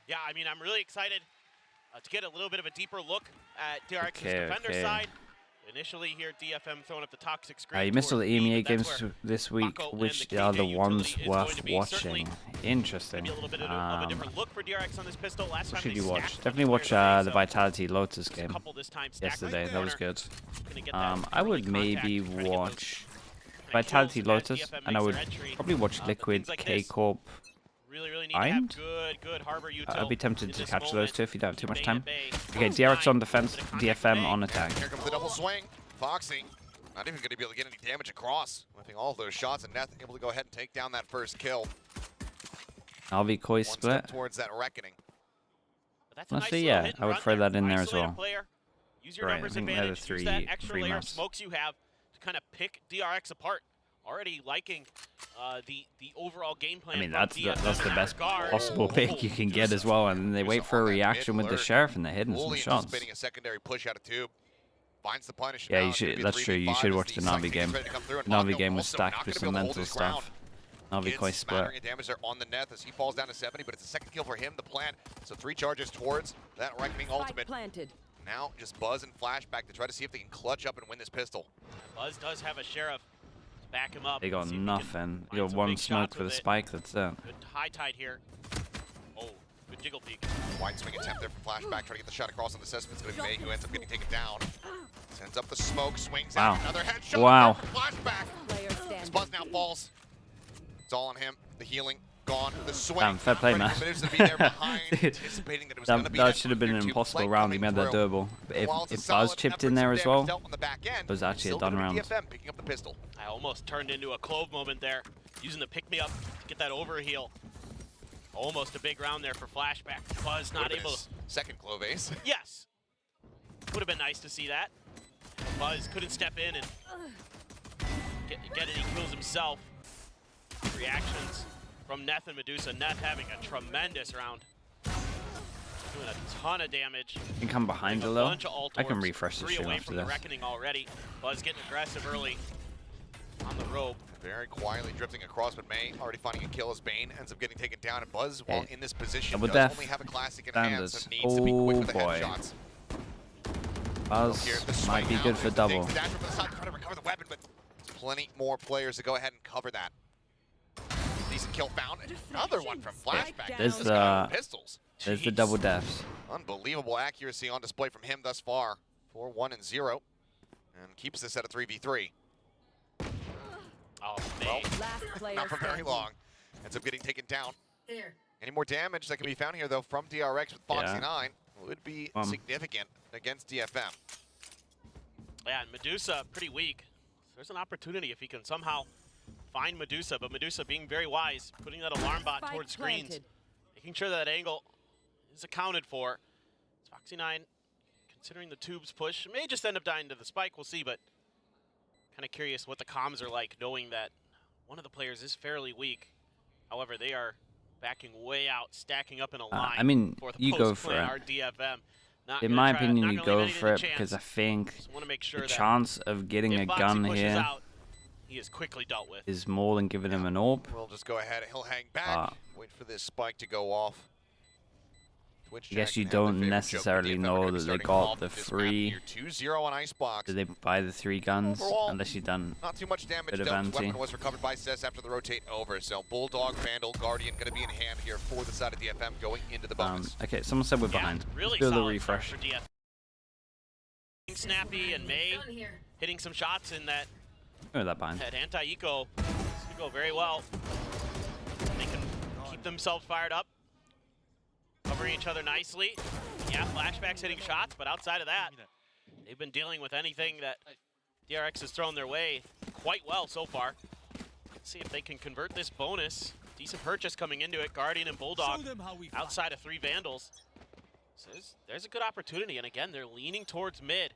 Yeah, I mean, I'm really excited to get a little bit of a deeper look at DRX's defender side. Initially here, DFM throwing up the toxic screen. You missed all the EMEA games this week, which are the ones worth watching. Interesting. Maybe a little bit of a different look for DRX on this pistol. Last time should you watch? stacked Definitely watch the Vitality Lotus game yesterday. That was good. I would maybe watch Vitality Lotus, and I would probably watch Liquid K-Corp. Really need to have good harbor util. I'd be tempted to capture those two if you don't have too much time. Okay, DRX on defense, DFM on attack. Here comes the double swing. Foxy not even going to be able to get any damage across. I think all of those shots, and Neth able to go ahead and take down that first kill. LV Koi split. Towards that reckoning. Honestly, yeah, I would throw that in there as well. Right, I think they're the three maps. Smokes you have to kind of pick DRX apart. Already liking the overall game plan. I mean, that's the best possible pick you can get as well, and then they wait for a reaction with the sheriff, and they're hitting some shots. A secondary push out of tube. Finds the punish. Yeah, you should. That's true. You should watch the Navi game. Navi game was stacked with some mental stuff. Navi Koi split. Damage there on the Neth as he falls down to 70, but it's a second kill for him. The plan. So 3 charges towards that reckoning ultimate. Now just Buzz and Flashback to try to see if they can clutch up and win this pistol. Buzz does have a sheriff. Back him up. They got nothing. You got one smoke for the spike, that's it. Good high tide here. Oh, good jiggle peek. Wide swing attempt there from Flashback, trying to get the shot across on the system. It's going to be May who ends up getting taken down. Sends up the smoke, swings out another headshot. Wow. Flashback. Buzz now falls. It's all on him. The healing gone. The swing. Damn, fair play, man. That should have been an impossible round. He made that durable. But if Buzz chipped in there as well, it was actually a done round. Picking up the pistol. I almost turned into a Clove moment there, using the pick-me-up to get that overheal. Almost a big round there for Flashback. Buzz not able to... Second Clove ace. Yes. Would have been nice to see that. Buzz couldn't step in and get any kills himself. Reactions from Neth and Medusa. Neth having a tremendous round. Doing a ton of damage. You can come behind a little. I can refresh the stream after this. Reckoning already. Buzz getting aggressive early on the rope. Very quietly drifting across, but May already finding a kill as Bane ends up getting taken down. And Buzz, while in this position, does only have a classic in hand, so needs to be quick with the headshots. Buzz might be good for double. Recover the weapon, but plenty more players to go ahead and cover that. Decent kill found. Another one from Flashback. There's the double deaths. Unbelievable accuracy on display from him thus far. 4-1 and 0, and keeps this at a 3v3. Oh, well, not for very long. Ends up getting taken down. Any more damage that can be found here, though, from DRX with Foxy9 would be significant against DFM. Yeah, and Medusa pretty weak. There's an opportunity if he can somehow find Medusa, but Medusa being very wise, putting that alarm bot towards screens, making sure that angle is accounted for. Foxy9 considering the tubes push, may just end up dying to the spike, we'll see, but kind of curious what the comms are like, knowing that one of the players is fairly weak. However, they are backing way out, stacking up in a line. I mean, for the you go for it. DFM. In my opinion, you go for it because I think the chance of getting a gun here he is quickly dealt with. Is more than giving him an orb. We'll just go ahead. He'll hang back. Wait for this spike to go off. I guess you don't necessarily know that they got the free. 2-0 on Icebox. Did they buy the 3 guns? Overall, unless you done not too much damage. The weapon was recovered by Cess after the rotate over. So Bulldog, Vandal, Guardian going to be in hand here for the side of DFM going into the bonus. Okay, someone said we're behind. Really do a solid refresh. For DFM. Snappy and May hitting some shots in that. Oh, that bind. That anti-eco go very well. They can keep themselves fired up, covering each other nicely. Yeah, Flashback's hitting shots, but outside of that, they've been dealing with anything that DRX has thrown their way quite well so far. Let's see if they can convert this bonus. Decent purchase coming into it. Guardian and Bulldog outside of 3 Vandals. So there's a good opportunity, and again, they're leaning towards mid,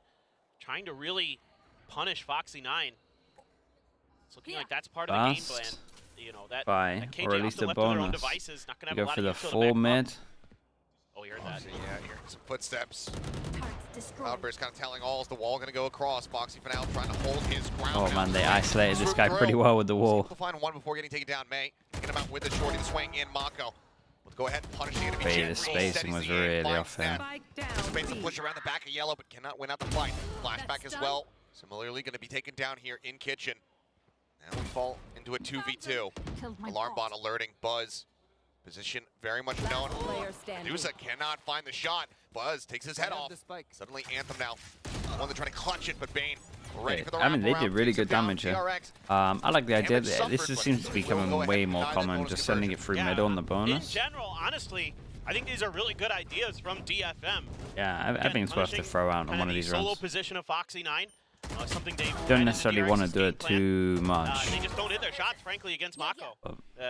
trying to really punish Foxy9. It's looking like that's part of the game plan. You know, that KJ or at least a bonus. Not gonna have go a lot for of the full mid. Oh, you heard that. Yeah, you heard some footsteps. Cloudburst kind of telling all, is the wall going to go across? Foxy for now trying to hold his ground. Oh man, they isolated this guy pretty well with the wall. We'll find one before getting taken down. May taking him out with the shorty, the swing in Mako. Let's go ahead and punish the enemy. The spacing was really off there. Space to push around the back of Yellow, but cannot win out the fight. Flashback as well. Similarly, going to be taken down here in Kitchen. Now we fall into a 2v2. Alarm bot alerting Buzz. Position very much known. Medusa cannot find the shot. Buzz takes his head off. Suddenly Anthem now. One to try to clutch it, but Bane ready for the round. They did really good damage here. I like the idea that this just seems to be becoming way more common, just sending it through middle on the bonus. In general, honestly, I think these are really good ideas from DFM. Yeah, I think it's worth to throw out on one of these runs. Solo position of Foxy 9. Something they don't necessarily want to do it too much. They just don't hit their shots, frankly, against Mako.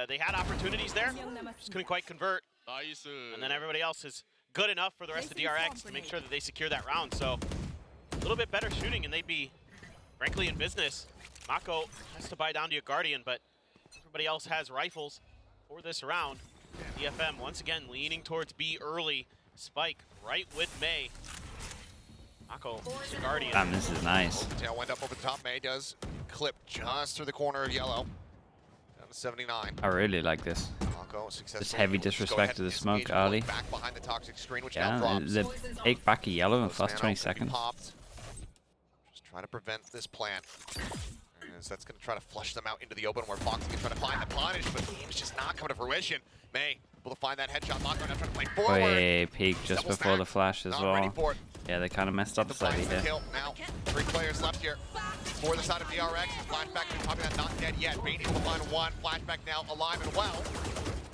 They had opportunities there, just couldn't quite convert. And then everybody else is good enough for the rest of DRX to make sure that they secure that round. So a little bit better shooting, and they'd be, frankly, in business. Mako has to buy down to a Guardian, but everybody else has rifles for this round. DFM, once again, leaning towards B early. Spike right with May. Mako, the Guardian. Damn, this is nice. Tail went up over the top. May does clip just through the corner of Yellow. Down to 79. I really like this. Mako successful. Just heavy disrespect to the smoke early. Back behind the toxic screen, which yeah, now drops. The take back of Yellow in the first 20 seconds. Just trying to prevent this plant. As that's going to try to flush them out into the open where Fox can try to find the punish, but the game's just not coming to fruition. May able to find that headshot. Mako now trying to play forward. Way peak just before the flash as well. Yeah, they kind of messed up slightly here. Now, 3 players left here for the side of DRX. Flashback is probably not dead yet. Bane able to find one. Flashback now alive and well.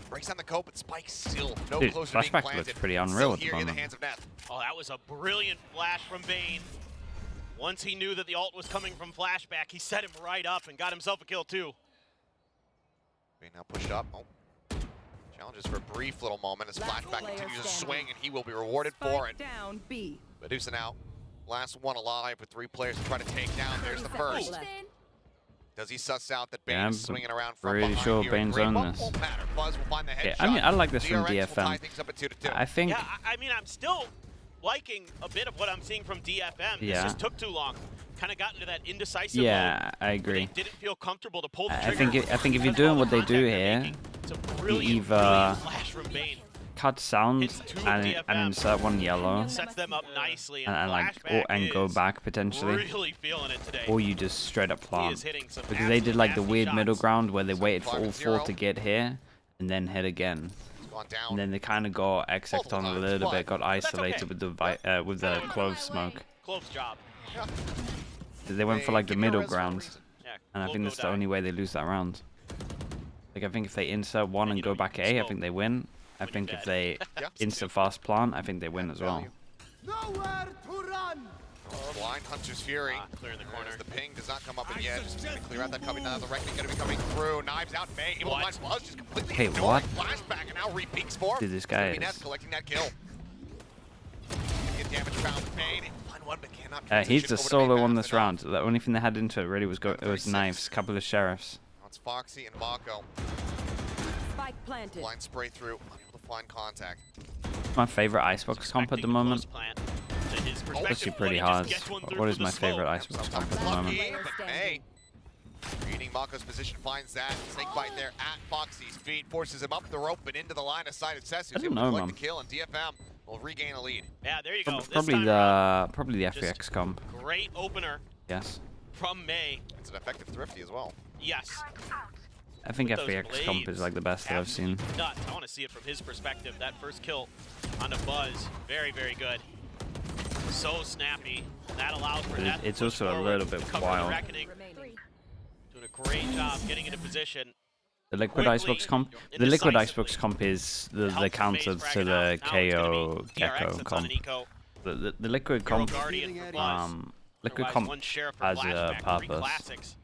Breaks on the cope, but Spike still no closer to being planted. Flashback looks pretty unreal at the moment. In the hands of Neth. Oh, that was a brilliant flash from Bane. Once he knew that the ult was coming from Flashback, he set him right up and got himself a kill too. Bane now pushed up. Oh. Challenges for a brief little moment as Flashback continues to swing, and he will be rewarded for it. Down B. Medusa now, last one alive with 3 players to try to take down. There's the first. Does he suss out that Bane is swinging around from pretty behind sure here? Bane's on this. Buzz will find the headshot. I mean, I like this from DRX will tie DFM. things up at 2-2. I think. Yeah, I mean, I'm still liking a bit of what I'm seeing from DFM. Yeah. This just took too long. Kind of got into that indecisive Yeah, mode. I agree. They didn't feel comfortable to pull the I trigger. think if you're doing what they do here, you either flash from Bane. cut sound and insert one Yellow, Sets them up nicely, and go back potentially, really feeling it today. or you just straight up plant. Because they did like the weird shots. middle ground where they waited for all 4 to get here and then hit again. And then they kind of got XX'd on a little bit, got isolated with the clove smoke. Close job. They went for like the middle ground, and I think that's the only way they lose that round. Like I think if they insert one and go back A, I think they win. I think if they insert fast plant, I think they win as well. Nowhere to run. Blind Hunter's Fury. Clear in the corner. The ping does not come up in yet. Just going to clear out that copy. Now the Reckoning going to be coming through. Knives out. May able to find Buzz just completely ignoring Flashback, and now re-peaks for him. Dude, this guy is collecting that kill. Get damage found. Bane. One, but cannot he's the solo on this round. The only thing they had into it really was knives, a couple of sheriffs. It's Foxy and Mako. Spike planted. Blind spray through, unable to find contact. My favorite Icebox comp at the moment. It's actually pretty hard. What is my favorite Icebox comp at the moment? May, reading Mako's position, finds that snake bite there at Foxy's feet, forces him up the rope and into the line of sight of Cessus. I don't know, man. The kill, and DFM will regain a lead. Yeah, there you go. Probably the FX comp. Great opener. Yes. From May. It's an effective thrifty as well. Yes. I think FX comp is like the best that I've seen. Nuts. I want to see it from his perspective. That first kill on the Buzz, very, very good. So snappy. That allows for that. It's also a little bit wild. Doing a great job getting into position. The liquid Icebox comp. The liquid Icebox comp is the counter to the KO Gecko comp. The liquid comp. Liquid comp has a purpose.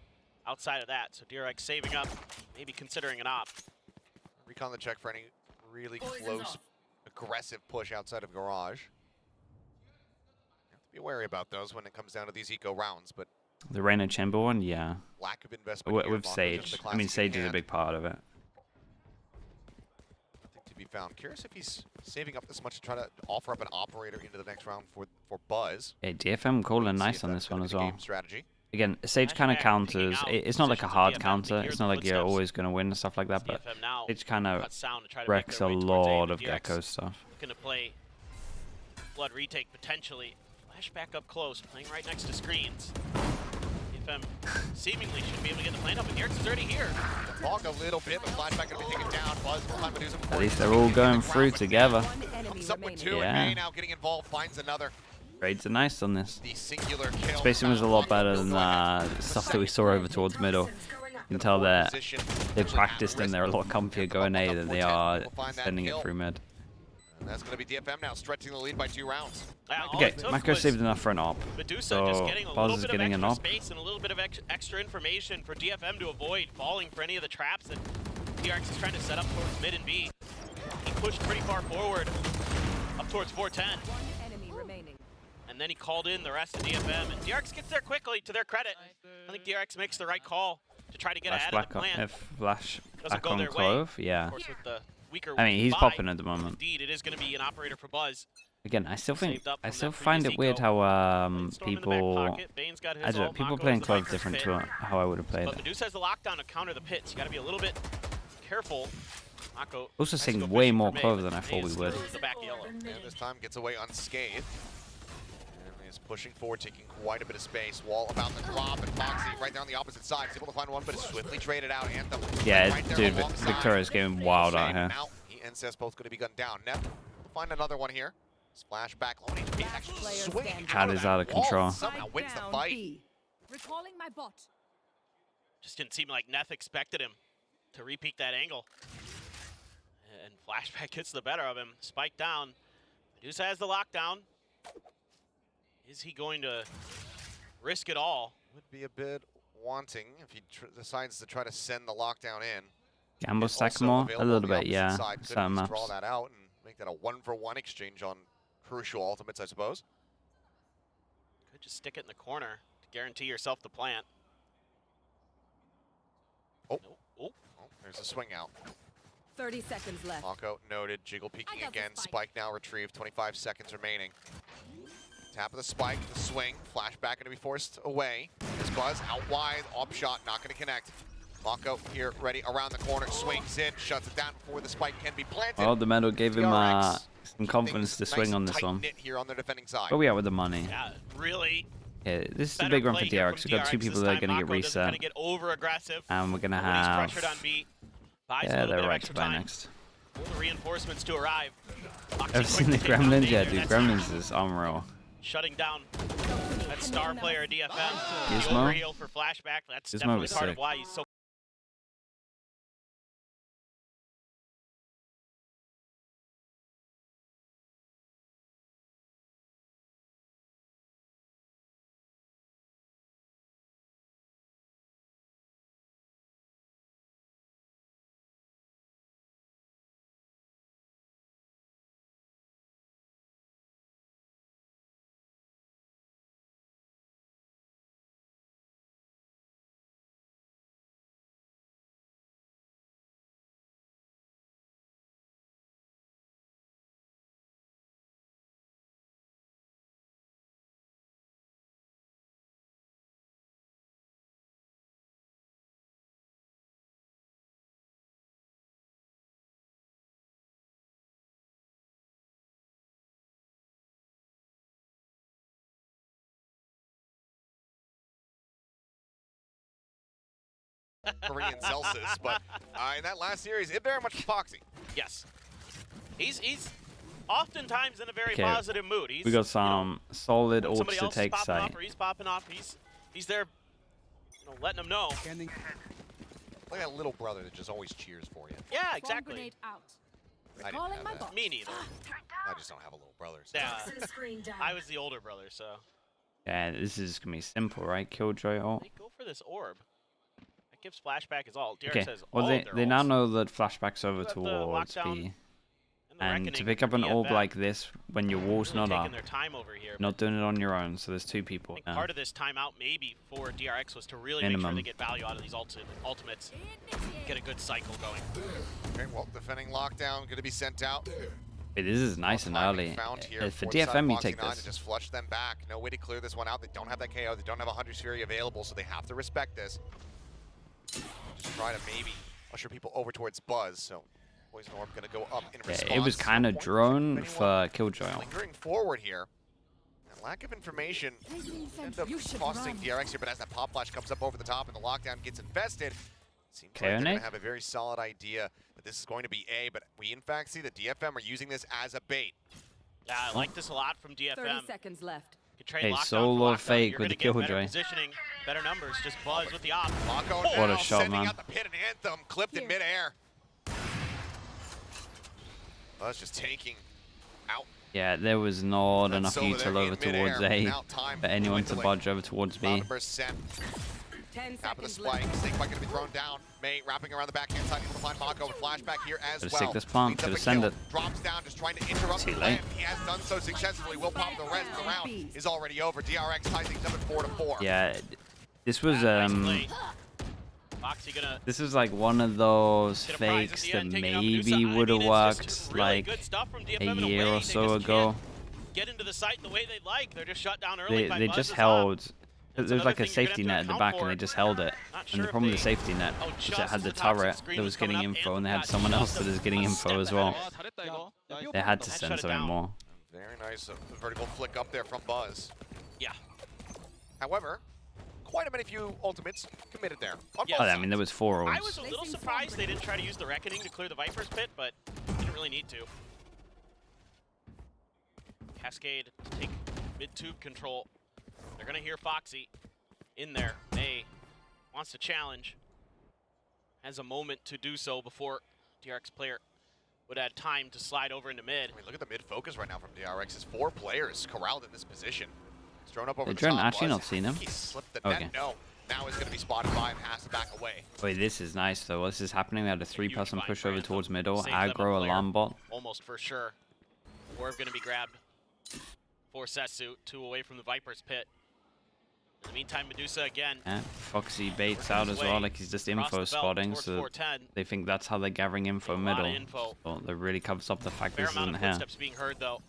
Outside of that, so DRX saving up, maybe considering an op. Recon the check for any really close, aggressive push outside of Garage. You have to be wary about those when it comes down to these eco rounds, but the Reina Chamber one, yeah. Lack of investment with Sage. I mean, Sage is a big part of it. Nothing to be found. Curious if he's saving up this much to try to offer up an operator into the next round for Buzz. Yeah, DFM calling nice on this one as well. Strategy. again, Sage kind of counters. It's not like a hard counter. It's not like you're always going to win and stuff like that, but Sage kind of wrecks a lot of Gecko stuff. Looking to play Blood retake potentially. Flash back up close, playing right next to screens. DFM seemingly should be able to get the plant up, but DRX is already here. Fog a little bit, but Flashback going to be taken down. Buzz behind Medusa. At least they're all going through together. Comes up with 2, and May now getting involved, finds another. Trades are nice on this. The singular kill. Spacing was a lot better than stuff that we saw over towards middle. You can tell that they've practiced and they're a lot comfier going A than they are sending it through mid. And that's going to be DFM now, stretching the lead by 2 rounds. Okay, Mako saved enough for an AWP. Medusa so just getting a Buzz little is bit getting of an extra AWP. space and a little bit of extra information for DFM to avoid falling for any of the traps that DRX is trying to set up towards mid and B. He pushed pretty far forward, up towards 410. And then he called in the rest of DFM, and DRX gets there quickly, to their credit. I think DRX makes the right call to try to get ahead of the plan. If Flash Doesn't back go on their Clove, way. yeah. Of course, with the weaker I mean, he's buy, popping at the moment. Indeed, it is going to be an operator for Buzz. Again, I still think, Saved up I from still that find previous it weird eco. how Storm in the back people, pocket. Bane's got his I don't know, ult. people Mako playing has the Clove Viper's different pit. to how I would have played But it. Medusa has the lockdown to counter the pits. You got to be a little bit careful. Mako Also has to seeing go way fishing more for Clove May, than I but thought we May would. is the back yellow. And this time gets away unscathed. And is pushing forward, taking quite a bit of space. Wall about to drop, and Foxy right there on the opposite side. Is able to find one, but is swiftly traded out. Anthem Yeah, right there dude, alongside. Victoria's getting wild out Shade here. Out. He and Cess both going to be gunned down. Neff will find another one here. Splashback, low HP, actually swinging Cat is out of wall, control. somehow wins the fight. Recalling my bot. Just didn't seem like Neff expected him to repeat that angle. And Flashback gets the better of him. Spike down. Medusa has the lockdown. Is he going to risk it all? Would be a bit wanting if he decides to try to send the lockdown in. Gamble It's stack also more? A available little on the bit, opposite yeah. side. Could Certain just draw maps. that out and make that a 1-for-1 exchange on crucial ultimates, I suppose. Could just stick it in the corner to guarantee yourself the plant. Oh. Nope. Oh. Oh, there's a swing out. 30 seconds left. Mako noted. Jiggle peeking I got the again. spike. Spike now retrieved. 25 seconds remaining. Tap of the spike, the swing. Flashback going to be forced away. This Buzz out wide. Op shot not going to connect. Mako here ready around the corner. Swings in. Shuts it down before the spike can be planted. Well, the medal gave him DRX some confidence to things swing nice on and this one. tight-knit here on their defending side. Where are we at with the money? Yeah, really. Yeah, this is a Better big run for play here DRX. from We've got 2 DRX people this that are time. going to get Mako doesn't kinda reset. get over aggressive. And we're going to Nobody's have... pressured on B. Buys a Yeah, little they're bit of right to extra buy time. next. For the reinforcements to arrive. Foxy Ever seen the quick to take down Gremlins? Bader. Yeah, dude, That's Gremlins is unreal. shutting down that star player DFM. The Gizmo? overheal for Flashback. That's Gizmo definitely was part of sick. why he's so Korean Celsius, but in that last series, it very much was Foxy. yes. He's oftentimes in a very Okay, positive mood. He's, We got some solid when ults somebody to else is take popping site. off or he's popping off, he's there, letting them know. Like that little brother that just always cheers for you. Yeah, Bomb exactly. grenade out. I didn't Recalling have my that. bot. Me neither. I just don't have a little brother. So. Yeah, I was the older brother, so Yeah, this is going to be simple, right? Killjoy ult. they go for this orb. That gives Flashback his ult. DRX Okay, has well, all they, of their they now ults. know that Flashback's over Got the towards lockdown B. the And to Reckoning pick up for an orb DFM. like this when your wall's Really not taking up, their time over here. not doing it on your own, so there's 2 I people think now. part of this timeout maybe for DRX was to really make sure Minimum. they get value out of these ultimates, get a good cycle going. Okay, well, defending lockdown going to be sent out. Wait, this is nice and early. For DFM, you take this. Just flush them back. No way to clear this one out. They don't have that KO. They don't have a 100 Fury available, so they have to respect this. Just try to maybe usher people over towards Buzz. So Poison Orb going to go up in response. It was kind of drone for Killjoy. Lingering forward here. And lack of information end up costing DRX here, but as that pop flash comes up over the top and the lockdown gets invested, seems like they're going to have a very solid idea that this is going to be A, but we in fact see that DFM are using this as a bait. Yeah, I like this a lot from DFM. 30 seconds left. Hey, solo fake with the Killjoy. Positioning, better numbers, just Buzz with the op. What a shot, sending man. out the pit and Anthem, clipped in midair. Buzz just taking out. Yeah, there was not enough util over towards A for anyone to budge over towards B. 10 Top of the seconds spike, left. Snake Bite gonna be thrown down. May wrapping around the backhand side, able to find Mako with flashback here as Could've well. stick this plant, Leads up could've a send kill, it. drops down, just trying to interrupt Too the late. plan. He has done so successfully. Will pop the rest of the round. Is already over. DRX ties things up at 4-4. Yeah, this was Foxy gonna this is like one of those get a prize at fakes the that end, taking out maybe Medusa. would have It's worked just really like good stuff from DFM a in year way. or They so just ago. can't get into the site the way they'd like. They're just shut down early. They just held. There was like a safety net at the back, and they just held it. Not And the sure problem with if the safety net Oh, is it just had the as the toxic turret screen that was was getting coming up, info, and they Anthem had got someone else just that is getting a info step as well. ahead. They had to That send shut it something down. more. Very nice vertical flick up there from Buzz. Yeah. However, quite a few ultimates committed there. On Yeah. both Oh, I mean, there was 4 I ults. was a little surprised they didn't try to use the Reckoning to clear the Viper's pit, but didn't really need to. Cascade to take mid-tube control. They're going to hear Foxy in there. May wants to challenge. Has a moment to do so before DRX player would have time to slide over into mid. I mean, look at the mid focus right now from DRX. It's 4 players corralled in this position. It's thrown up over Did the Drone top. actually Buzz, not seen him? He slipped the Okay. net. No. Now he's going to be spotted by him, has to back away. Wait, this is nice though. This is happening. We had a 3-person find push for over Anthem. towards middle. Saves them a Aggro, player. alarm bot. Almost for sure. Orb going to be grabbed for Setsu, 2 away from the Viper's pit. In the meantime, Medusa again. Yeah, Foxy baits out as well, like he's just Across the info belt spotting, towards so 410. they think that's how they're gathering info A lot of middle. info. So that really covers up the fact Fair this amount isn't of here. footsteps being heard though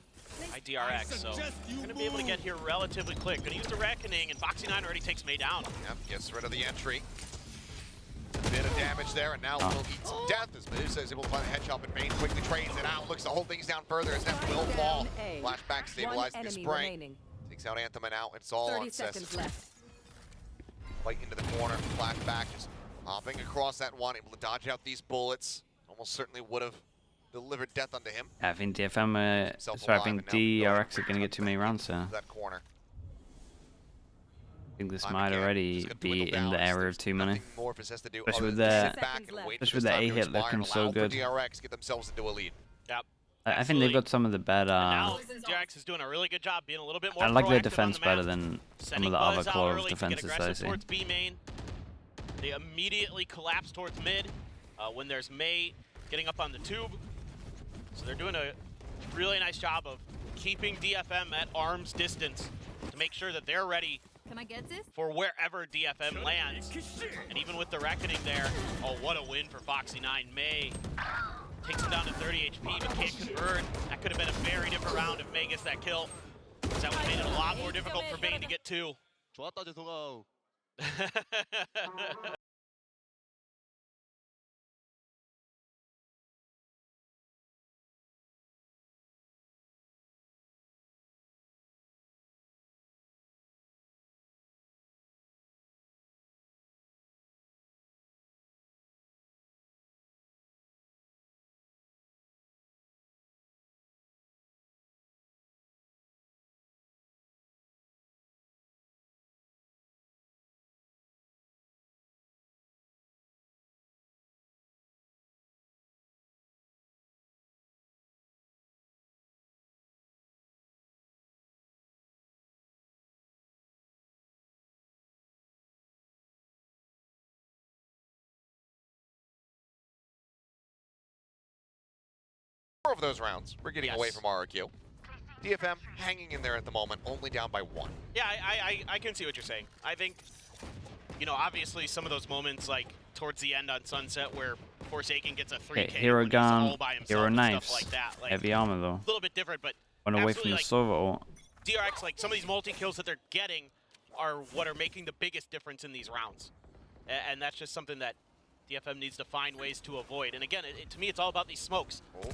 by DRX, so they're going to be able to get here relatively quick. Going to use the Reckoning, and Foxy 9 already takes May down. Yep, gets rid of the entry. A bit of damage there, and now will eat some death as Medusa is able to find a headshot, but Bane quickly trades it out. Looks to hold things down further as Neff will fall. Flashback stabilizing the spray. Takes out Anthem and out. It's all 30 on seconds Cess. left. Right into the corner. Flashback just hopping across that one, able to dodge out these bullets. Almost certainly would have delivered death unto him. I think DFM, Himself sorry, I alive, think and now DRX are going to get too many rounds here. That corner. I think this Time might again, already just gonna be dwindle in down. the area There's of too many. nothing more Fizz has to do Especially other with than the- sit back and wait for especially this with the time to A-hit expire looking and so allow for good. DRX get themselves into a lead. Yep. I think they've got some of the better. Now DRX is doing a really good job being a little bit more I like their proactive defense on the better map. than some Sending of the other Buzz out close early to get defenses that I aggressive see. towards B main. They immediately collapse towards mid when there's May getting up on the tube. So they're doing a really nice job of keeping DFM at arm's distance to make sure that they're ready Can I get this? for wherever DFM lands. And even with the Reckoning there, oh, what a win for Foxy 9. May takes him down to 30 HP, but can't convert. That could have been a very different round if May gets that kill. Because that would have made it a lot more difficult for Bane to get 2. 좋았다 재성아. Of those rounds, we're getting away from RRQ. DFM hanging in there at the moment, only down by 1. Yeah, I can see what you're saying. I think, you know, obviously some of those moments, like towards the end on Sunset, where Forsaken gets a 3K. Okay, hero when he's gun, all by himself hero and stuff knives, like that. Like, heavy armor though. a little bit different, but Went away from the absolutely, Sova ult. DRX, like some of these multi-kills that they're getting are what are making the biggest difference in these rounds. And that's just something that DFM needs to find ways to avoid. And again, to me, it's all about these smokes. Oh.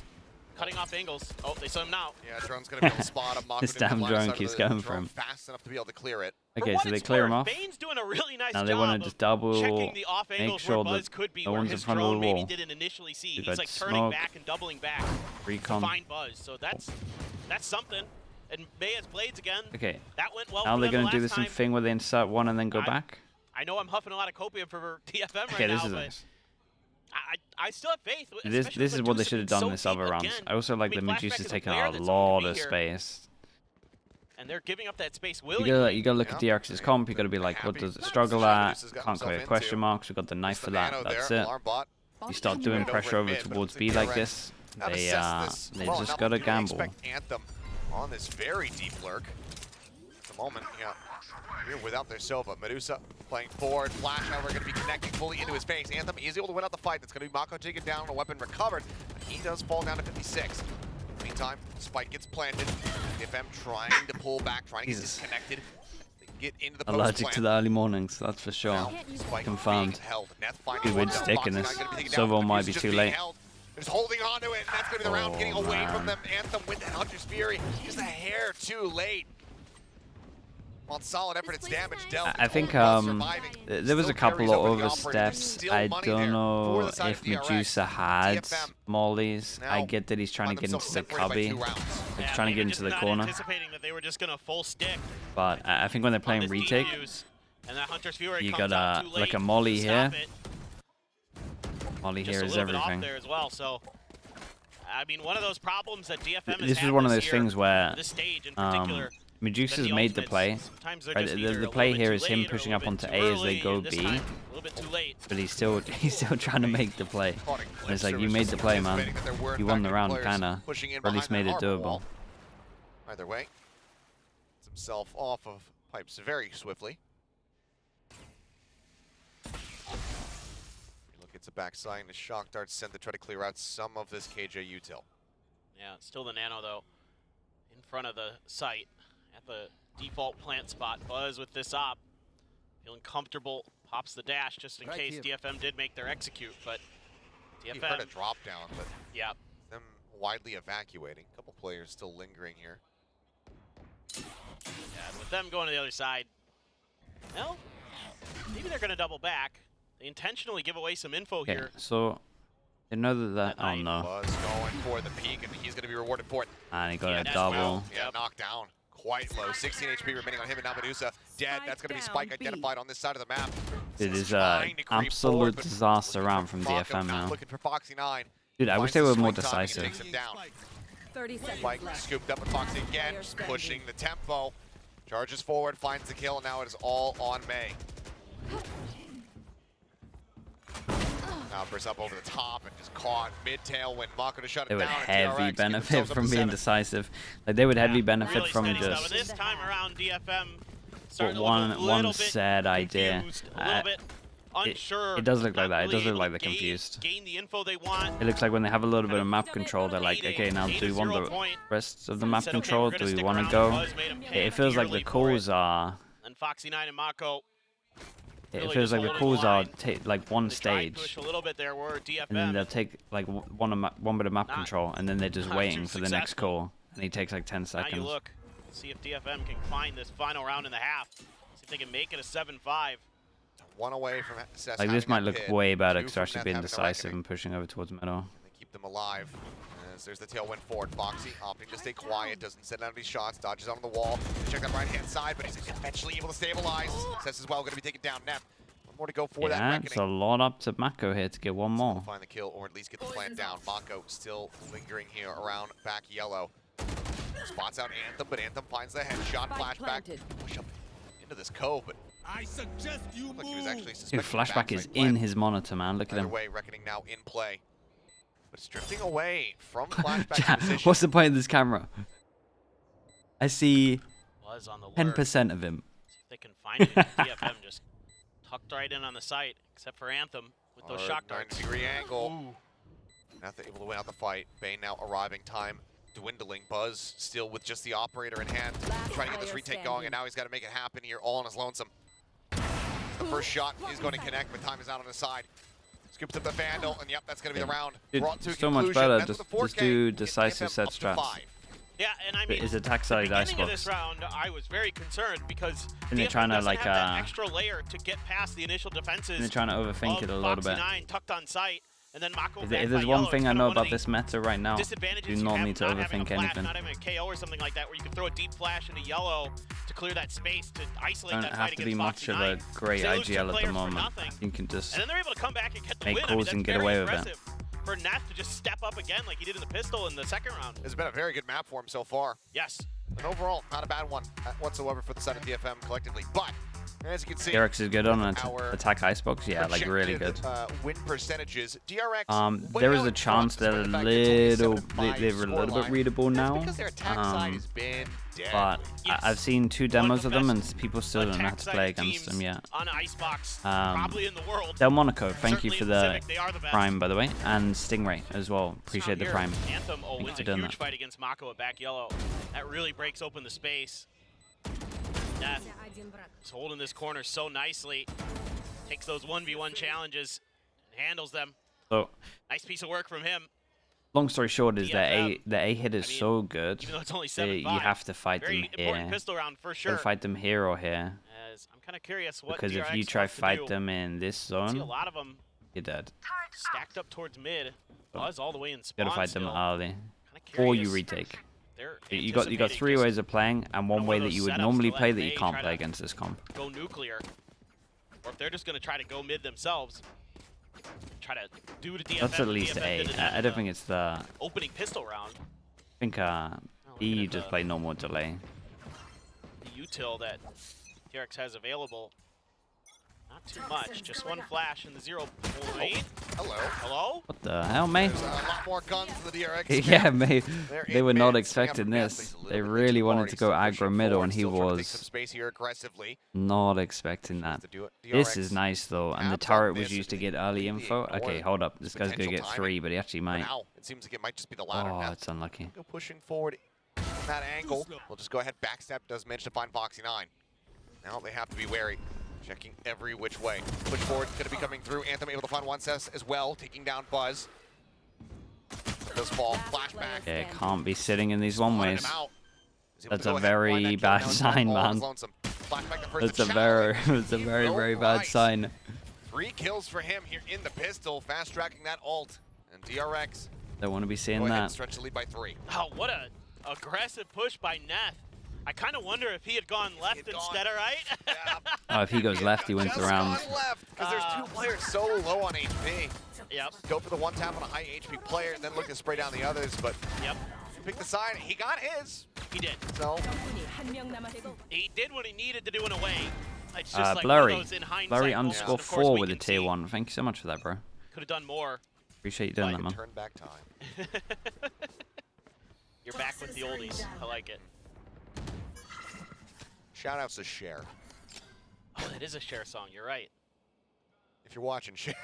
Cutting off angles. Oh, they saw him now. Yeah, drone's gonna be able to spot him. This damn drone keeps going for him. Fast enough to be able to clear it. Okay, so they clear him off. Bane's doing a really nice Now they want to just double, checking the off make angles sure where Buzz that could be, no where one's in his front of the drone maybe wall. didn't initially see. You've He's got like turning smoke, back and doubling back recon. to find Buzz. So that's something. And May has blades again. Okay. That went well. Now for they're them going to do last this time. thing where they insert one and then go back. I know I'm huffing a lot of copium for DFM right Okay, now, this is but nice. I still have faith. This is what they should have done this other rounds. I also like the Medusa's taking a lot of space. And they're giving up that space willingly. You gotta look at DRX's comp. You gotta be like, what does it struggle at? Can't clear question marks. We got the knife for that. That's it. You start doing pressure over towards B like this, they just gotta gamble. Anthem on this very deep lurk. At the moment, yeah. Here without their Sova. Medusa playing forward. Flash, however, going to be connecting fully into his face. Anthem is able to win out the fight. That's going to be Mako taken down, a weapon recovered. But he does fall down to 56. In the meantime, Spike gets planted. DFM trying to pull back, trying to get disconnected. They get into the post Allergic plant. to the early mornings, that's for sure. Now, Spike Confirmed. being held. Neth finding Good way to one stick down. in this. Foxy gonna be taken down. Sova might be Just too being late. held. Just holding on to it, and that's going to be the round getting away man. from them. Anthem with that Hunter's Fury. Just a hair too late. On solid effort, it's damage dealt. I think there was a couple of oversteps. I don't know if Medusa had mollies. I get that he's trying to get into the cubby. He's trying to get into the corner. Anticipating that they were just gonna full stick. But I think when they're playing retake, and that Hunter's Fury you comes got out too late like a molly to here. stop it. Molly Just here a is little bit off everything. there as well. So, I mean, one of those problems that DFM has This had is one of this those year, things where this stage in particular, Medusa's that made the ultimates, play. sometimes they're Right, just either the a play little bit here too is him late or a pushing little up onto bit A too as they early, go and this B. time, a little bit too late. But he's still trying to make the play. And it's like, you made the play, man. You won the round, kinda. Or at least made it doable. Either way, gets himself off of pipes very swiftly. Look, it's a backside, and the shock darts sent to try to clear out some of this KJ util. Yeah, still the Nano though, in front of the site at the default plant spot. Buzz with this op, feeling comfortable, pops the dash just in case DFM did make their execute, but DFM. You heard a drop down, but yeah, them widely evacuating. A couple players still lingering here. Yeah, and with them going to the other side, well, maybe they're going to double back. They intentionally give away some info Okay, here. so they know that oh no. Buzz going for the peak, and he's going to be rewarded for it. And he got a that's double. well. Yeah, knocked down. Quite low. 16 HP remaining on him, and now Medusa dead. That's going to be Spike identified on this side of the map. It is an absolute disaster round from DFM now. Looking for Foxy 9. Dude, I wish they were more decisive. Takes him down. 30 seconds Spike left. scooped up with Foxy again, pushing the tempo. Charges forward, finds the kill, and now it is all on May. Now bursts up over the top and just caught mid-tail when Mako to shut it They would down. heavy benefit from being decisive. Like they would heavy benefit really from steady stuff. just And this time around, DFM what starting to look a little one bit sad idea. confused, a little bit unsure. It does look like not that. It really does look able like to they're confused. Gain the info they want. It looks like when they have a little bit of map control, they're like, okay, now do we want the rest of the map Said, okay, control? we're gonna Do we stick want to around. go? Buzz made him pay It feels like the dearly for calls it. are. And Foxy 9 and Mako. It really feels just like the holding calls are line. like one They tried to stage, push a little bit there where DFM. and then they'll take like one bit of map Not- control, and then they're just not waiting too for the next successful. call, and he takes like 10 Now you seconds. look, see if DFM can find this final round in the half. See if they can make it a 7-5. One away from Cess Like this having might that look pit, way better two because from they're actually Neth being having the decisive reckoning. and pushing over towards middle. They keep them alive. As there's the tailwind forward. Foxy opting to stay quiet, doesn't send out any shots, dodges onto the wall. Check that right-hand side, but he's eventually able to stabilize. Cess as well, going to be taken down. Neth, one more to go for that Yeah, reckoning. it's a lot up to Mako here to get one more. Find the kill, or at least get the plant down. Mako still lingering here around back yellow. Spots out Anthem, but Anthem finds the headshot. Spike Flashback. planted. Push up into this cove, but I suggest you look, he was actually Dude, suspecting flashback is backside in plant. his monitor, man. Look at Either him. way, reckoning now in play. But it's drifting away from flashback position. What's the point of this camera? I see Was on the lurk. 10% of him. See if they can find it. DFM just tucked right in on the site, except for Anthem. with those shock darts. 90-degree angle. Ooh. Not able to win out the fight. Bane now arriving. Time dwindling. Buzz still with just the operator in hand, trying to get this retake going, and now he's got to make it happen here all on his lonesome. The first shot is going to connect, but time is out on his side. Scoops up the Vandal, and yep, that's going to be the round. Dude, Brought to so much conclusion. better. That's Just with the 4K. do decisive DFM set up to strats. 5. Yeah, and I mean, It's attack side the beginning of Icebox. this round, I was very concerned because And they're DFM trying to, doesn't like, have that extra layer to get past the initial defenses. They're trying to overthink it a little bit. Foxy9 tucked on site, and then Mako If backed there's by one Yellow, thing it's I kind know of one of about the this meta right now, disadvantages do you not have need to not having a overthink flash, anything. not having a KO or something like that, where you can throw a deep flash into Yellow to clear that space to isolate Don't that have fight to be against much of a Foxy9. great They lose two IGL at the players for moment. nothing. You can just And then they're able to come back and get the make win. calls I mean, and that's get very away with it. impressive for Neff to just step up again like he did in the pistol in the second round. It's been a very good map for him so far. Yes. And overall, not a bad one whatsoever for the side of DFM collectively. But, as you can see, DRX is good on our attack Icebox. Yeah, like really good. projected, win percentages. DRX. There is a chance they're a little, they're a little bit readable That's now. because their attack side has been deadly. But Yes. I've seen 2 demos of them, and people still don't know how Attack to side play against teams them yet. On Icebox, probably in the world. Del Monaco, thank you Certainly for in the Pacific, they are the best. Prime, by the way, and Stingray as well. Appreciate the Here, Prime. Anthem you wins for a doing huge that. fight against Mako at back yellow. That really breaks open the space. Neff is holding this corner so nicely. Takes those 1v1 challenges and handles them. So, Nice piece of work from him. long story short is DFM, the A hit is I mean, so good. Even though it's only that 7-5. you have to fight Very them important here. pistol round for You sure. gotta fight them here or here. As I'm kind of curious what Because if DRX you try wants to fight do. them in this See a zone, lot of them you're dead. stacked up towards mid. Buzz all the way in You spawn gotta fight them still. early. Kinda Or you curious. retake. They're You got anticipating 3 just ways of playing, and one one way of that those you would setups normally to let play that you May can't try play to against this comp. go nuclear. Or if they're just going to try to go mid themselves. Try to do to DFM. That's at what least DFM A. did in I don't think it's the. I opening pistol round. think B looking you at just the- play normal delay. The util that DRX has available. Not too much. Just one flash in the 0 point. Hello. Hello? What the hell, mate? There's a lot more guns in the DRX. Yeah, mate. They're They in were not mid, swing up expecting from Gas, this. but he's a They little bit really too wanted far. to He's go still aggro pushing middle, forward, and he still trying to take some was space here aggressively. not expecting that. To do it. This DRX is nice though, and the abs on turret was this used to and get early completely info. ignore Okay, hold up. This guy's gonna potential get timing. 3, but he actually For might. now, it seems like it might just be the latter. Oh, Now, it's unlucky. go pushing forward from that angle. We'll just go ahead. Backstep does manage to find Foxy9. Now they have to be wary. Checking every which way. Push forward, going to be coming through. Anthem able to find one cess as well, taking down Buzz. There does fall. Flashback. Yeah, can't be sitting in these one Spotted ways. him out. He's able That's to go a ahead and find very that kill. bad Now he's sign, all on his man. lonesome. Flashback the first That's a to very, challenge. it's a He very, will very bad rise. sign. 3 kills for him here in the pistol, fast tracking that ult. And DRX Don't want to be seeing go ahead and that. stretch the lead by 3. Oh, what a aggressive push by Neff. I kind of wonder if he had gone left had gone- instead of right. Yeah. Oh, if he goes left, he wins Just the round. gone left, because there's 2 players so low on HP. Yep. Go for the one tap on a high HP player, and then look to spray down the others, but Yep. pick the side. He got his. He did. So He did what he needed to do in a way. It's just like one of Blurry. those in hindsight Blurry moments, underscore and of course 4 we with a can tier see 1. Thank you so much for that, bro. Could have done more. Appreciate you doing that, man. turn back time. You're back with the oldies. I like it. Shout outs to Cher. Oh, that is a Cher song. You're right. If you're watching Cher.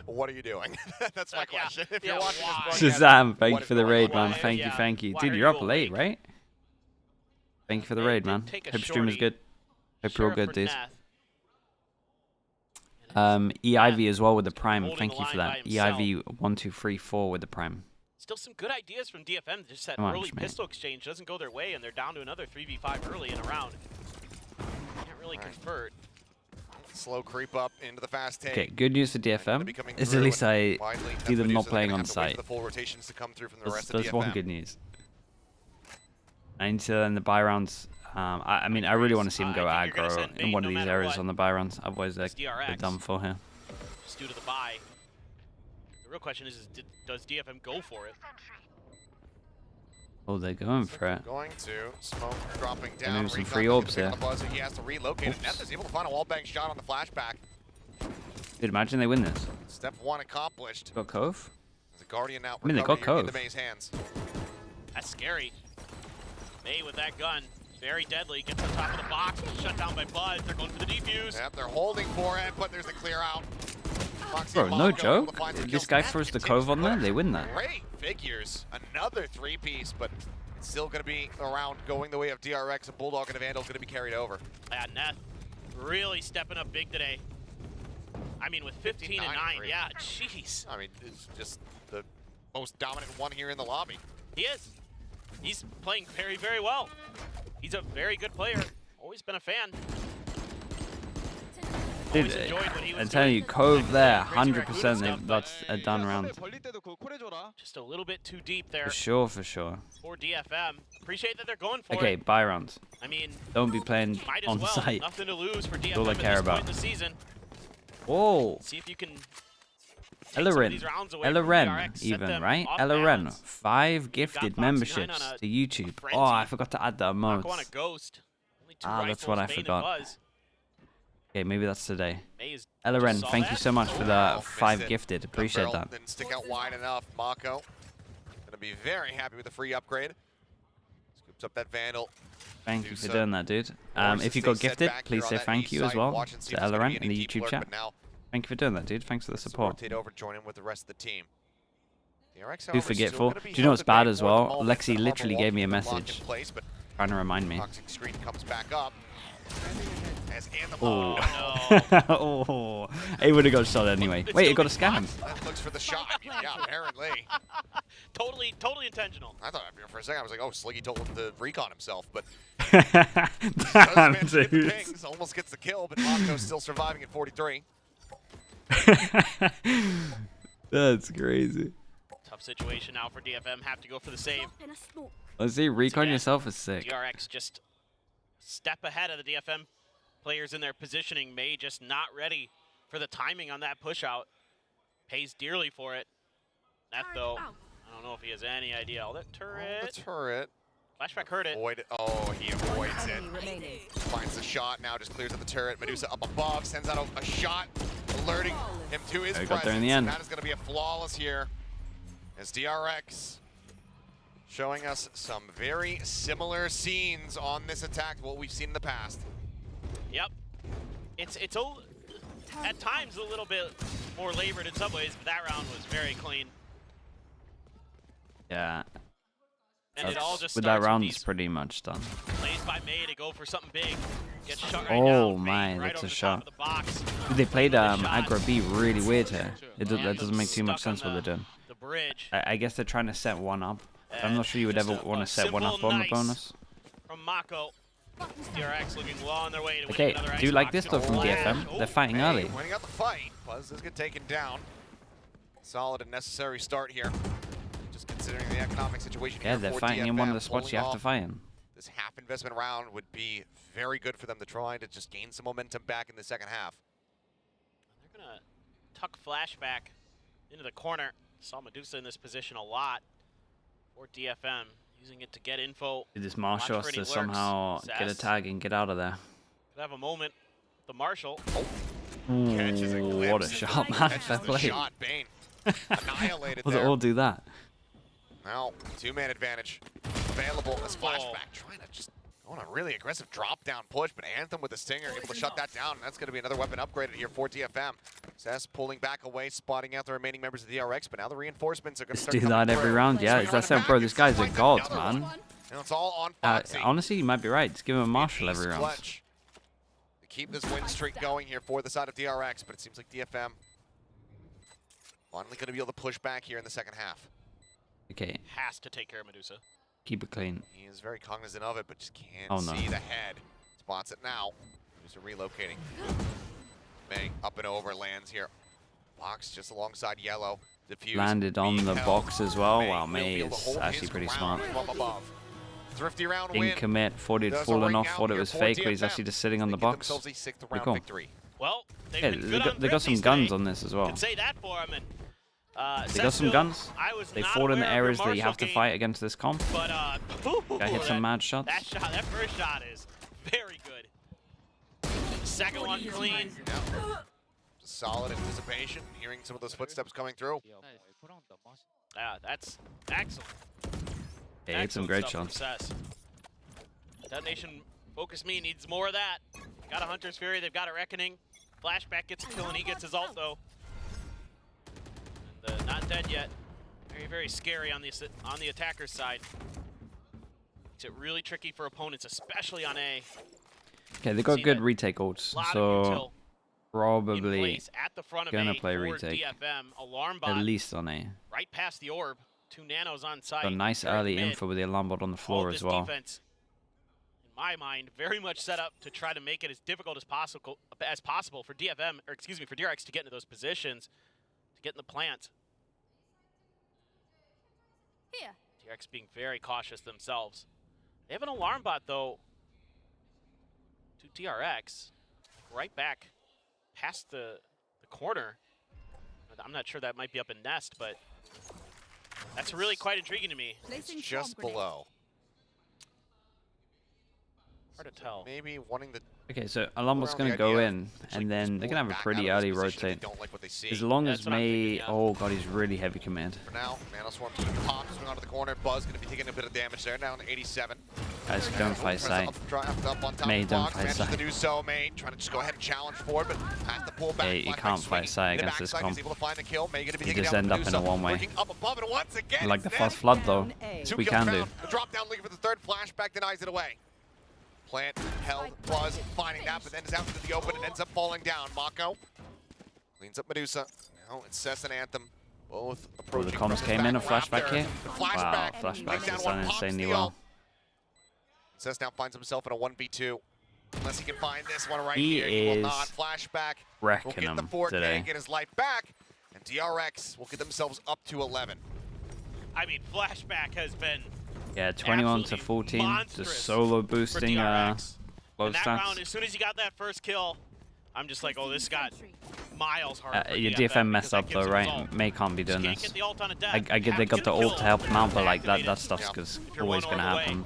What are you doing? That's my Yeah. question. If Yeah, you're watching why? this broadcast, Shazam, thank what you is for the going raid, on? man. Why- Thank you, yeah. thank you. Why Dude, are you're you up late, awake? right? Thank you for the They raid, did man. take a Hope stream is shorty. good. Hope you're all Sheriff good, for dudes. Neff. EIV as well with the prime. holding Thank the you for line that. by himself. EIV 1234 with the prime. Still some good ideas from DFM. Just that Come on, early Schmidt. pistol exchange doesn't go their way, and they're down to another 3v5 early in a round. Can't really All right. convert. Slow creep up into the fast take. Okay, good news for DFM Be coming is through at least and I widely, that's see them the not news, and they're playing gonna on have to wait for site. the full rotations to come through from the rest That's of one DFM. good news. I need to in the buy rounds. I mean, I really want to see them go I think you're gonna aggro send in Bane one no of these matter areas what. on the buy rounds. Otherwise, they're It's DRX. done for here. Just due to the buy. The real question is does DFM go for it? Oh, they're going for it. Going to smoke dropping down. maybe some Reed free dropping orbs to pick there. up the buzzer. He has to relocate it. Neff is able to find a wall bang shot on the flashback. Dude, imagine they win this. Step 1 accomplished. Got Cove? The Guardian now I mean, they got recovering into Cove. May's hands. That's scary. May with that gun. very deadly. Gets on top of the box, shut down by Buzz. They're going for the defuse. Yep, they're holding for it, but there's a clear out. Foxy Bro, and no Mongo able joke. to find some If kills. this guy That throws the continues cove on there, to they win that. Great figures. Another 3-piece, but it's still going to be around going the way of DRX. A Bulldog and a Vandal going to be carried over. Yeah, Neth really stepping up big today. I mean, with 15 and 9, yeah, jeez. I mean, it's just the most dominant one here in the lobby. He is. He's playing very, very well. He's a very good player. Always been a fan. Dude, Always enjoyed what he was I'm telling doing. you, Cove there, Crazy Raccoon 100%. stuff, That's a done round. Just a little bit too deep there For sure, for sure. for DFM. Appreciate that they're going for Okay, it. buy rounds. I mean, Don't be playing might as on well. site. Nothing to lose for DFM all I at care this about. point in the season. Whoa. See if you can take some of Ella these rounds away from Ren, DRX, set even, them right? off Ella Ren, balance. 5 gifted Foxy 9 memberships on a to YouTube. frenzy. Oh, I forgot to add that Mako on emote. a ghost. Only 2 Ah, that's what rifles, I Bane and forgot. Buzz. Okay, maybe that's today. Maze Ella just Ren, saw thank you that. so much for Oh, the 5 missed it. gifted. The Appreciate barrel that. didn't stick out wide enough. Mako gonna be very happy with the free upgrade. Scoops up that Vandal. Thank you for Medusa doing that, dude. forced If to you got stay set gifted, back please here on say that thank east you as side, well watch and see if to there's Ella gonna Ren be in any the deep YouTube lurk, chat. but now Thank you for doing that, dude. Thanks for the support. rotate over, join in with the rest of the team. DRX, Too however, forgetful. still gonna be Do you know what's held at bad bay as for the well? moment. Lexi The literally Harbor gave me a Wall keeping locked message in place, but trying to remind me. toxic screen comes back up. As Anthem Oh. No. Oh, he would have got shot anyway. It's Wait, he still got a getting scam. That looks for the shot. Yeah, apparently. Totally intentional. I thought for a second I was like, oh, Sliggy told him to recon himself, but Damn, does manage to get the dude. pings, almost gets the kill, but Mako's still surviving at 43. That's crazy. Tough situation now for DFM. Have to go for the save. Let's see, recon again, yourself is sick. DRX just step ahead of the DFM players in their positioning. May just not ready for the timing on that push out. Pays dearly for it. That though, I don't know if he has any idea. Oh, that turret. Oh, the turret. Flashback heard it. Avoid. Oh, he avoids it. Enemy remaining. Finds the shot, now just clears up the turret. Medusa up above, sends out a shot, alerting him to his He presence. got there in the end. And that is going to be a flawless here as DRX showing us some very similar scenes on this attack to what we've seen in the past. Yep. It's at times a little bit more labored in some ways, but that round was very clean. Yeah. And it all just With that starts round, with it's these pretty much done. plays by May to go for something big. Gets shot right Oh down. my, May right that's over a the shot. top of the box. Dude, they played Another shot. aggro B really weird here. Yeah, That doesn't make too much stuck on sense what they're doing. The bridge I guess they're trying to set one up. I'm not sure you would Just ever a- want a to set one up simple on the nice bonus. from Mako. DRX looking well on their way to Okay, winning another do you like Icebox. this though from Flash. DFM? Oh, They're fighting May early. winning out the fight. Buzz does get taken down. Solid and necessary start here. Just considering the economic situation Yeah, here they're for fighting in one of DFM, the spots you pulling have to off fight in. This half investment round would be very good for them to try to just gain some momentum back in the second half. They're gonna tuck Flashback into the corner. Saw Medusa in this position a lot for DFM, using it to get info. Dude, this Marshall Watch has for any to somehow lurks. get a Sass. tag and get out of there. Could have a moment. The Marshall. Catches a Ooh, glimpse. what a shot, man. Catches Fair the play. shot. Bane annihilated Will they there. all do that? Now, two-man advantage available as Flashback trying to just go on a really aggressive drop-down push, but Anthem with the Stinger able to shut that down. That's going to be another weapon upgraded here for DFM. Cess pulling back away, spotting out the remaining members of the DRX, but now the reinforcements are going to Just start do coming that every through. round. Yeah, Swing that's around it, bro. back, This and guy's a finds god, another man. one. And it's all on Foxy. Honestly, you might be right. Just give him a Marshall Ace every round. clutch to keep this win streak going here for the side of DRX, but it seems like DFM finally going to be able to push back here in the second half. Okay, Has to take care of Medusa. keep it clean. He is very cognizant of it, but just can't Oh, no. see the head. Spots it now. Just relocating. May up and over, lands here. Box just alongside yellow. Diffuse. Landed on being the held. box as well. May Wow, will May be able to is hold actually his pretty ground smart. from above. Thrifty round Didn't win. commit, thought he'd Does a fallen ring off, out thought it here was for fake, but DFM. he's actually just sitting on They the give box. themselves a sixth Pretty round cool. victory. Well, they've Yeah, been they good on got some thrifties guns today. on this as well. Can say that for him. And They got some Sessville, guns. I was They not fought in the aware of your areas that you Marshall have to game, fight against this comp. But Guy hit some mad shots. That shot, that first shot is very good. The second one clean. Just solid anticipation. Hearing some of those footsteps coming through. Yeah, that's excellent. Yeah, he hit some Excellent great stuff from shots. Sess. Detonation Focus Me needs more of that. Got a Hunter's Fury, they've got a Reckoning. Flashback gets a kill and he gets his ult though. And not dead yet. Very, very scary on the attacker's side. Makes it really tricky for opponents, especially on A. Okay, they got good retake ults, so probably at the front of gonna A play retake. DFM, alarm bot, at least on A. right past the orb. 2 nanos on site. Got a nice early info with the alarm bot on the floor as well. Defense, in my mind, very much set up to try to make it as difficult as possible for DFM, or excuse me, for DRX to get into those positions, to get in the plant. Here. DRX being very cautious themselves. They have an alarm bot though. To DRX, right back past the corner. I'm not sure that might be up in Nest, but that's really quite intriguing to me. It's just below. Hard to tell. Maybe wanting the... Okay, so alarmbot's gonna go in, and then they're gonna have a pretty early rotate. As long as May... Oh god, he's really heavy command. For now, Nanoswarm's gonna pop, swing onto the corner. Buzz gonna be taking a bit of damage there, down to 87. Guys, don't fight sight. May, don't fight sight. To do so, May trying to just go ahead and challenge forward, but has to pull back. Hey, you can't fight sight against this comp. You just end up in a one-way. Like the first flood though, we can do. The drop down league for the third flashback denies it away. Plant held, Buzz finding that, but then is out into the open and ends up falling down. Mako cleans up Medusa. Now it's Cess and Anthem. Both approaching. The comms came in a flashback here. Wow, Flashback. flashback has done insanely well. Cess now finds himself in a 1v2. Unless he can find this one right He here. He will is not. Flashback will wrecking get the him 4K, today. get his life back, and DRX will get themselves up to 11. I mean, Flashback has been... Yeah, 21 to 14, just solo boosting low that round, stats. as soon as you got that first kill, I'm just like, oh, this got miles harder for Your DFM messed up though, right? May can't be doing this. I get they got the ult to help him out, but like that stuff's always gonna happen.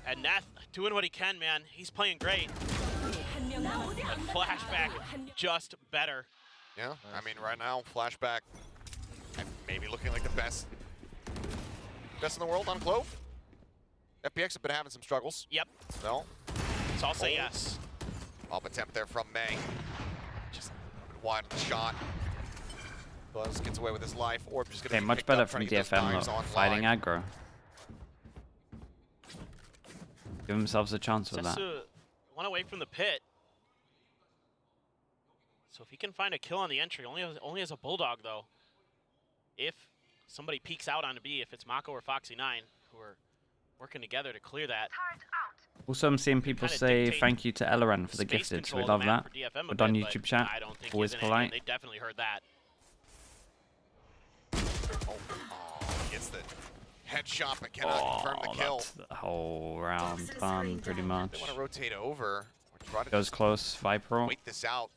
And Nath doing what he can, man. He's playing great. And Flashback just better. Yeah, I mean, right now, Flashback maybe looking like the best in the world on Clove. FPX have been having some struggles. Yep. So, I'll say yes. Up attempt there from May. Just wide on the shot. Buzz gets away with his life. Orb just gonna Okay, much better from DFM though, fighting aggro. Give themselves a chance with that. One away from the pit. So if he can find a kill on the entry, only has a Bulldog though. If somebody peeks out onto B, if it's Mako or Foxy9, who are working together to clear that. Also, I'm seeing people say thank you to Eleran for the gifted, so we love that. We're done YouTube chat. Always polite. They definitely heard that. Gets the headshot, but cannot confirm the kill. That's the whole round done, pretty much. They want to rotate over. Goes close, Viper. Wait this out.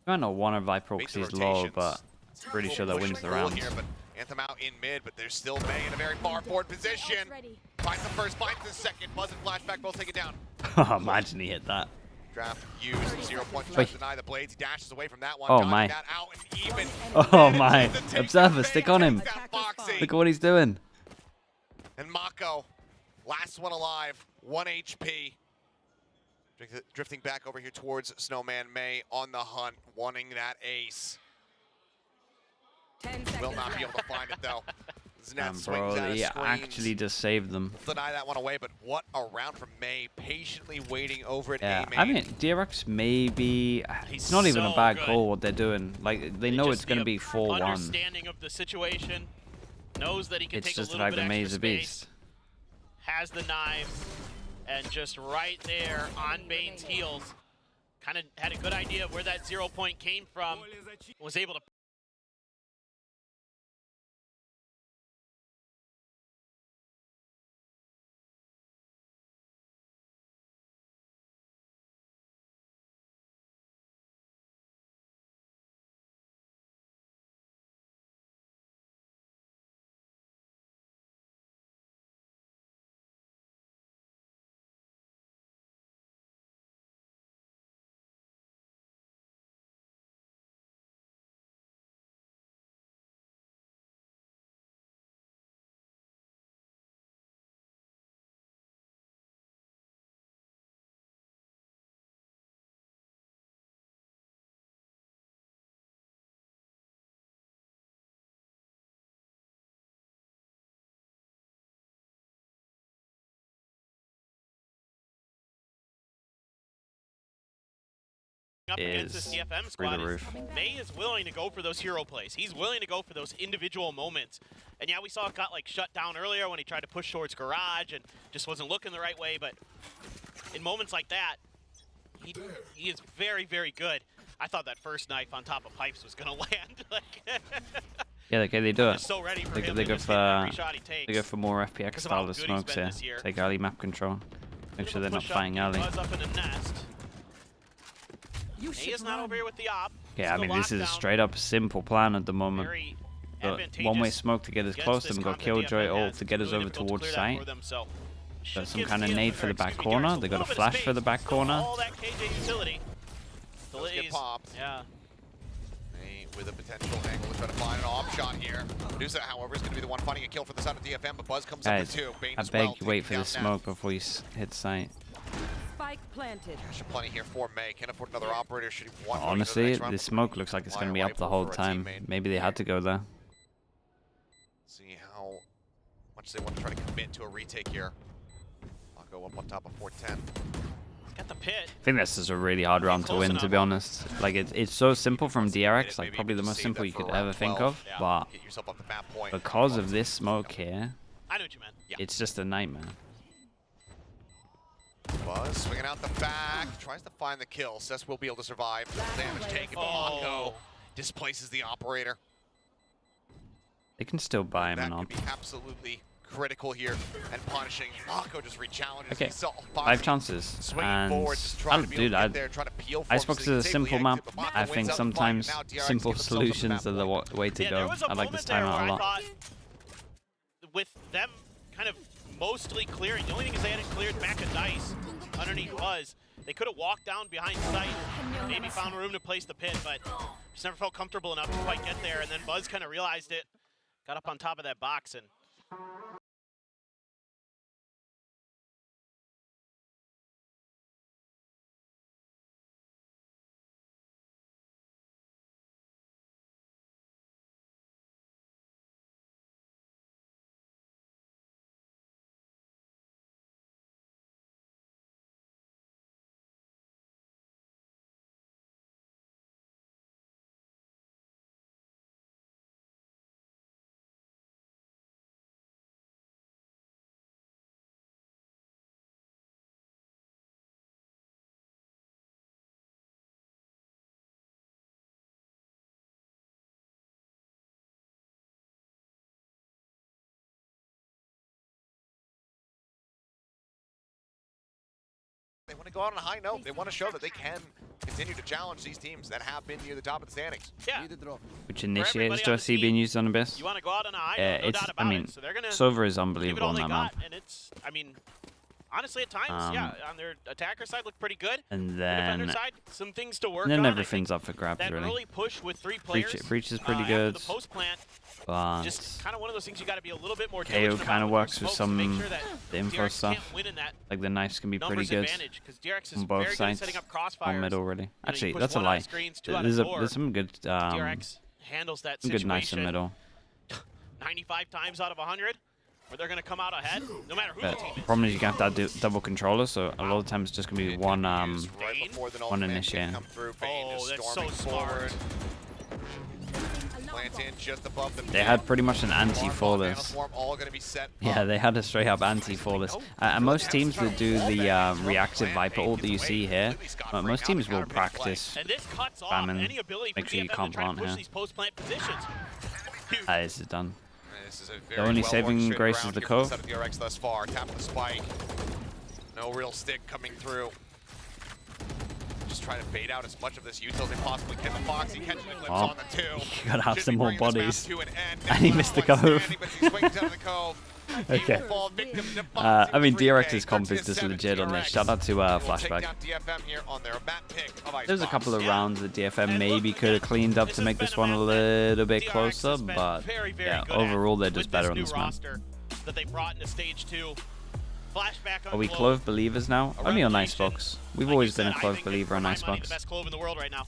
I don't know one of Viper because he's low, but pretty sure that wins the round. Here, but Anthem out in mid, but there's still May in a very far forward position. Finds the first, finds the second. Buzz and Flashback both take it down. Imagine he hit that. Draft used, 0 points, tries to deny the blades. He dashes away from that one. Oh my. That out and even. Oh my. Observer, stick on him. Look at what he's doing. And Mako, last one alive, 1 HP. Drifting back over here towards Snowman. May on the hunt, wanting that ace. Will not be able to find it though. Bro, he actually just saved them. Deny that one away, but what a round from May, patiently waiting over at Yeah, A main. I mean, DRX maybe it's not even a bad call what they're doing. Like they know it's going to be 4-1. Understanding of the situation, knows that he can take a little bit extra May's a space, beast. has the knife, and just right there on Bane's heels, kind of had a good idea of where that 0 point came from, was able to against this is DFM through squad the roof. May is willing to go for those hero plays. He's willing to go for those individual moments. And yeah, we saw it got like shut down earlier when he tried to push towards garage and just wasn't looking the right way. But in moments like that, he is very, very good. I thought that first knife on top of pipes was gonna land. Like, Yeah, okay, they do it. so ready for They him go to just hit every for shot he takes. they go for more FPX Because of how style of good he's smokes been here. this year. Take early map control. Make sure they're not Push up, fighting early. Buzz up in a nest. He is not over here with the op. Yeah, I Still mean this is a lockdown. straight up simple plan at the moment. Very But advantageous one-way smoke to get us against close to this them. Got comp that Killjoy DFM ult has. to get It's us really over difficult to towards clear that site. for them, so Got should some give kind of DFM nade for the or, back excuse me, corner. DRX They got a little bit of flash for space. the back Still corner. all that KJ utility. Does get popped. Yeah. May with a potential angle to try to find an off shot here. Medusa, however, is going to be the one finding a kill for the side of DFM, but Buzz comes up Guys, with two. Bane I as beg well, you wait taking for down the smoke before you hit site. Spike planted. Cash plenty here for May. Can't afford another operator. Should he want Honestly, this smoke looks like it's going to be up the whole time. Maybe they had to go there. See how much they want to try to commit to a retake here. I'll go up on top of 410. Got the pit. I think this is a really hard round to win, to be honest. Like, it's so simple from DRX, like probably the most simple you could ever think of. But Get yourself off the map point. because of this smoke here, I know what you meant. Yeah. it's just a nightmare. Buzz swinging out the back, tries to find the kill. Cess will be able to survive. Damage taken. Mako displaces the operator. They can still buy him That an could op. be absolutely critical here and punishing. Mako just re-challenges. Okay, He saw 5 chances. swinging And forward, just trying to be able to get there, trying to peel for him Icebox so is a he can simple safely map. exit, but Mako I wins think out the fight, sometimes and now DRX simple give themselves up the solutions are the map way to Yeah, go. there was a I like this moment there timeout a where I lot. thought with them kind of mostly clearing, the only thing is they hadn't cleared back of dice underneath Buzz. They could have walked down behind sight, maybe found room to place the pit, but just never felt comfortable enough to quite get there. And then Buzz kind of realized it, got up on top of that box, and They want to go out on a high note. They want to show that they can continue to challenge these teams that have been near the top of the standings. yeah, Which initiators everybody do on I the see team, being used on Abyss? you want to go out on a high note, no It's, doubt I about mean, it. So they're gonna Silver is give it unbelievable all on they that got, map. and it's, I mean, honestly, at times, yeah, on their attacker side looked pretty good. And The defender then, side, some things to work and then on. I everything's think up for grabs, that really. early push with 3 players. Breach is pretty after good. the post plant, But just kind of one of those things you got to be a little bit more KO diligent kind of about works with smokes to make some sure that the info DRX stuff. can't win in that Like the knives can be pretty numbers good advantage, because DRX is on both very good at sides. setting up crossfires. On middle, really. You Actually, push that's a one out lie. of screens, 2 out of 4. There's some good DRX handles that some situation good knives in middle. 95 times out of 100, where they're going to come out ahead, no matter who But the team is. problem is you have to do double controller, so a lot of times it's just gonna be one Right before the one ultimate initiate. can come through. Bane Oh, is that's so storming smart. forward. Plant in just above the They had pretty much an anti for this. All going to be set Yeah, up. they had a straight up anti for this. And most teams that do the reactive Viper ult that you see here, most teams will practice. And this cuts off Spamming. any ability for Make sure you DFM can't to try to plant push here. these post-plant positions. Huge. This is done. This is a The very only well saving orchestrated grace is round the here from cove. side of DRX thus far. Tap the spike. No real stick coming through. Just trying to bait out as much of this util as they possibly can. The Foxy catching the glimpse on the 2. You gotta have Should some be more bringing this map bodies. to an end. And he Now missed the one cove. standing, but he swings out of the cove. He Okay. will fall victim to I mean, Foxy's 3K. DRX's comp is just 13-7 legit on this. DRX. Shout out to They will take Flashback. down DFM here on their map pick of Icebox. There's a couple of Yeah. rounds that DFM And maybe look, could have again, cleaned up this to has make been this a one a map that little bit DRX closer, has been but very, very yeah, good at overall they're with just better on new this map. roster that they brought into stage 2. Flashback on Are we Clove. Clove believers now? Only on Revelation. Icebox. We've Like always you been said, a I Clove think believer for on my money, Icebox. the best Clove in the world right now.